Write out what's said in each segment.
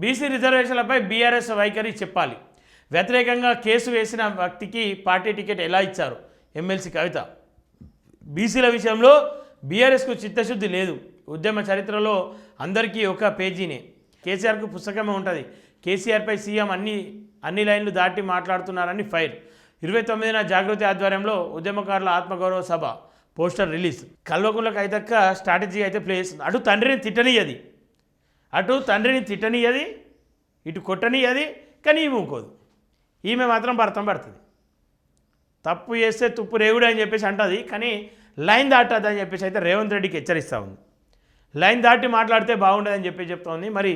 BC రిజర్వేషన్లపై BRS వైఖరి చెప్పాలి. వ్యతిరేకంగా కేసు వేసిన వ్యక్తికి పార్టీ టికెట్ ఎలా ఇచ్చారు? ఎమ్మెల్సీ కవిత. బీసీల విషయంలో బీఆర్ఎస్కు చిత్తశుద్ధి లేదు. ఉద్యమ చరిత్రలో అందరికీ ఒక పేజీనే. కేసీఆర్కు పుస్తకమే ఉంటుంది. కేసీఆర్పై సీఎం అన్ని లైన్లు దాటి మాట్లాడుతున్నారని ఫైర్. 29న జాగృతి ఆధ్వర్యంలో ఉద్యమకారుల ఆత్మగౌరవ సభ పోస్టర్ రిలీజ్. కల్వకుంట్ల కవితక్క స్ట్రాటజీ అయితే ప్లే చేస్తుంది. అటు తండ్రిని తిట్టనియది, ఇటు కొట్టనియది, కానీ ఈమె ఊకోదు. ఈమె మాత్రం భర్తం పడుతుంది. తప్పు చేస్తే తుప్పు రేగుడు అని చెప్పేసి అంటుంది, కానీ లైన్ దాటద్దు అని చెప్పేసి అయితే రేవంత్ రెడ్డికి హెచ్చరిస్తూ ఉంది. లైన్ దాటి మాట్లాడితే బాగుండదని చెప్పి చెప్తా ఉంది. మరి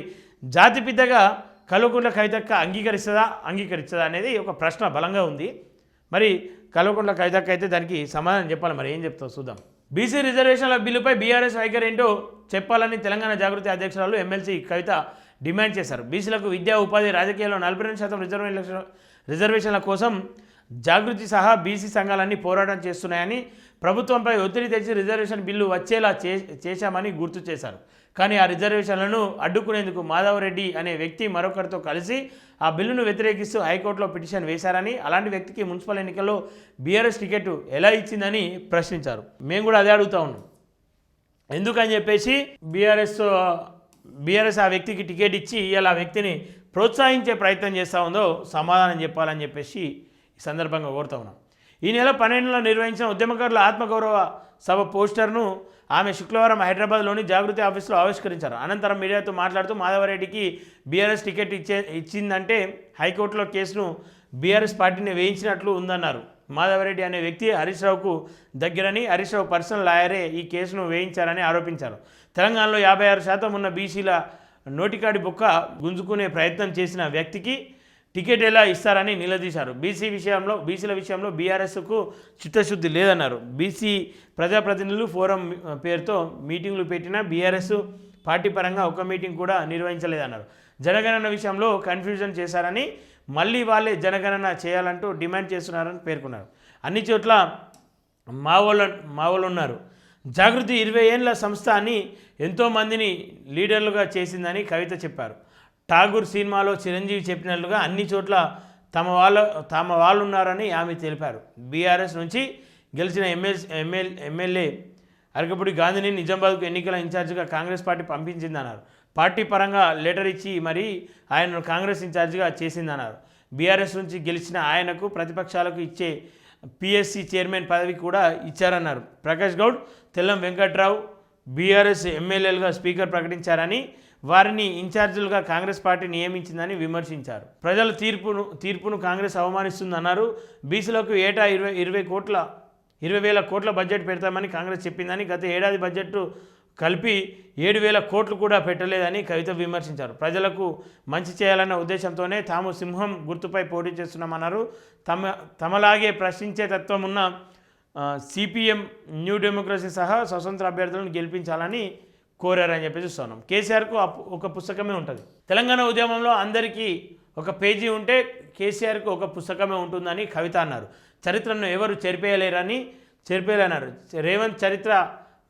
జాతిపిద్దగా కల్వకుంట్ల కవితక్క అంగీకరిస్తుందా అనేది ఒక ప్రశ్న బలంగా ఉంది. మరి కల్వకుంట్ల కవితక్క అయితే దానికి సమాధానం చెప్పాలి. మరి ఏం చెప్తావు చూద్దాం. బీసీ రిజర్వేషన్ల బిల్లుపై బీఆర్ఎస్ వైఖరి ఏంటో చెప్పాలని తెలంగాణ జాగృతి అధ్యక్షురాలు ఎమ్మెల్సీ కవిత డిమాండ్ చేశారు. బీసీలకు విద్యా ఉపాధి రాజకీయాల్లో 42% రిజర్వేషన్ల కోసం జాగృతి సహా బీసీ సంఘాలన్నీ పోరాటం చేస్తున్నాయని, ప్రభుత్వంపై ఒత్తిడి తెచ్చి రిజర్వేషన్ బిల్లు వచ్చేలా చేశామని గుర్తు చేశారు. కానీ ఆ రిజర్వేషన్లను అడ్డుకునేందుకు మాధవరెడ్డి అనే వ్యక్తి మరొకరితో కలిసి ఆ బిల్లును వ్యతిరేకిస్తూ హైకోర్టులో పిటిషన్ వేశారని, అలాంటి వ్యక్తికి మున్సిపల్ ఎన్నికల్లో బీఆర్ఎస్ టికెట్ ఎలా ఇచ్చిందని ప్రశ్నించారు. మేము కూడా అదే అడుగుతా ఉన్నాం. ఎందుకని చెప్పేసి బీఆర్ఎస్ ఆ వ్యక్తికి టికెట్ ఇచ్చి ఇలా ఆ వ్యక్తిని ప్రోత్సహించే ప్రయత్నం చేస్తూ ఉందో సమాధానం చెప్పాలని చెప్పేసి ఈ సందర్భంగా కోరుతా ఉన్నాం. ఈ నెల 12న నిర్వహించిన ఉద్యమకారుల ఆత్మగౌరవ సభ పోస్టర్ను ఆమె శుక్రవారం హైదరాబాద్లోని జాగృతి ఆఫీసులో ఆవిష్కరించారు. అనంతరం మీడియాతో మాట్లాడుతూ మాధవరెడ్డికి బీఆర్ఎస్ టికెట్ ఇచ్చిందంటే హైకోర్టులో కేసును బీఆర్ఎస్ పార్టీని వేయించినట్లు ఉందన్నారు. మాధవరెడ్డి అనే వ్యక్తి హరీష్ రావుకు దగ్గరని, హరీష్ రావు పర్సనల్ లాయరే ఈ కేసును వేయించారని ఆరోపించారు. తెలంగాణలో 56% ఉన్న బీసీల నోటికాడి బొక్క గుంజుకునే ప్రయత్నం చేసిన వ్యక్తికి టికెట్ ఎలా ఇస్తారని నిలదీశారు. బీసీల విషయంలో బీఆర్ఎస్కు చిత్తశుద్ధి లేదన్నారు. బీసీ ప్రజాప్రతినిధులు ఫోరం పేరుతో మీటింగులు పెట్టినా బీఆర్ఎస్ పార్టీ పరంగా ఒక మీటింగ్ కూడా నిర్వహించలేదన్నారు. జనగణన విషయంలో కన్ఫ్యూజన్ చేశారని, మళ్ళీ వాళ్ళే జనగణన చేయాలంటూ డిమాండ్ చేస్తున్నారని పేర్కొన్నారు. అన్ని చోట్ల మావోళ్ళు ఉన్నారు. జాగృతి 20 ఏళ్ల సంస్థ అని ఎంతోమందిని లీడర్లుగా చేసిందని కవిత చెప్పారు. ఠాగూర్ సినిమాలో చిరంజీవి చెప్పినట్లుగా అన్ని చోట్ల తమ వాళ్ళు ఉన్నారని ఆమె తెలిపారు. బీఆర్ఎస్ నుంచి గెలిచిన ఎమ్మెల్యే అరకపూడి గాంధీని నిజామాబాద్కు ఎన్నికల ఇన్ఛార్జిగా కాంగ్రెస్ పార్టీ పంపించిందన్నారు. పార్టీ పరంగా లెటర్ ఇచ్చి మరీ ఆయనను కాంగ్రెస్ ఇన్ఛార్జిగా చేసిందన్నారు. బీఆర్ఎస్ నుంచి గెలిచిన ఆయనకు ప్రతిపక్షాలకు ఇచ్చే పిఎస్సి చైర్మన్ పదవి కూడా ఇచ్చారన్నారు. ప్రకాష్ గౌడ్, తెల్లం వెంకట్రావు బీఆర్ఎస్ ఎమ్మెల్యేలుగా స్పీకర్ ప్రకటించారని, వారిని ఇన్ఛార్జీలుగా కాంగ్రెస్ పార్టీ నియమించిందని విమర్శించారు. ప్రజల తీర్పును కాంగ్రెస్ అవమానిస్తుందన్నారు. బీసీలకు ఏటా 20,000 కోట్ల బడ్జెట్ పెడతామని కాంగ్రెస్ చెప్పిందని, గత ఏడాది బడ్జెట్ కలిపి 7,000 కోట్లు కూడా పెట్టలేదని కవిత విమర్శించారు. ప్రజలకు మంచి చేయాలన్న ఉద్దేశంతోనే తాము సింహం గుర్తుపై పోటీ చేస్తున్నామన్నారు. తమలాగే ప్రశ్నించే తత్వం ఉన్న సిపిఎం, న్యూ డెమోక్రసీ సహా స్వతంత్ర అభ్యర్థులను గెలిపించాలని కోరారని చెప్పి చూస్తున్నాం. కేసీఆర్కు ఒక పుస్తకమే ఉంటుంది. తెలంగాణ ఉద్యమంలో అందరికీ ఒక పేజీ ఉంటే కేసీఆర్కు ఒక పుస్తకమే ఉంటుందని కవిత అన్నారు. చరిత్రను ఎవరు చెరిపేయాలన్నారు. రేవంత్ చరిత్ర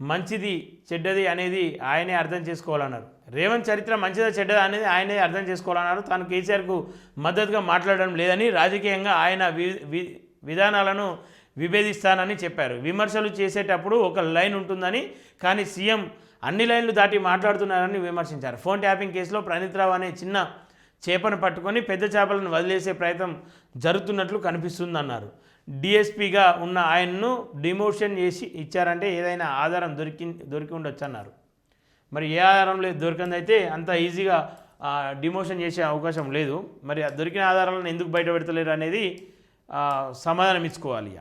మంచిది చెడ్డది అనేది ఆయనే అర్థం చేసుకోవాలన్నారు. రేవంత్ చరిత్ర మంచిదా చెడ్డదా అనేది ఆయనే అర్థం చేసుకోవాలన్నారు. తాను కేసీఆర్కు మద్దతుగా మాట్లాడడం లేదని, రాజకీయంగా ఆయన విధానాలను విభేదిస్తానని చెప్పారు. విమర్శలు చేసేటప్పుడు ఒక లైన్ ఉంటుందని, కానీ సీఎం అన్ని లైన్లు దాటి మాట్లాడుతున్నారని విమర్శించారు. ఫోన్ ట్యాపింగ్ కేసులో ప్రణీత్ రావు అనే చిన్న చేపను పట్టుకొని పెద్ద చేపలను వదిలేసే ప్రయత్నం జరుగుతున్నట్లు కనిపిస్తుందన్నారు. డిఎస్పీగా ఉన్న ఆయన్ను డిమోషన్ చేసి ఇచ్చారంటే ఏదైనా ఆధారం దొరికి ఉండొచ్చు అన్నారు. మరి ఏ ఆధారం లేదు, దొరికిందైతే అంత ఈజీగా డిమోషన్ చేసే అవకాశం లేదు. మరి దొరికిన ఆధారాలను ఎందుకు బయట పెడతలేరు అనేది సమాధానం ఇచ్చుకోవాలి.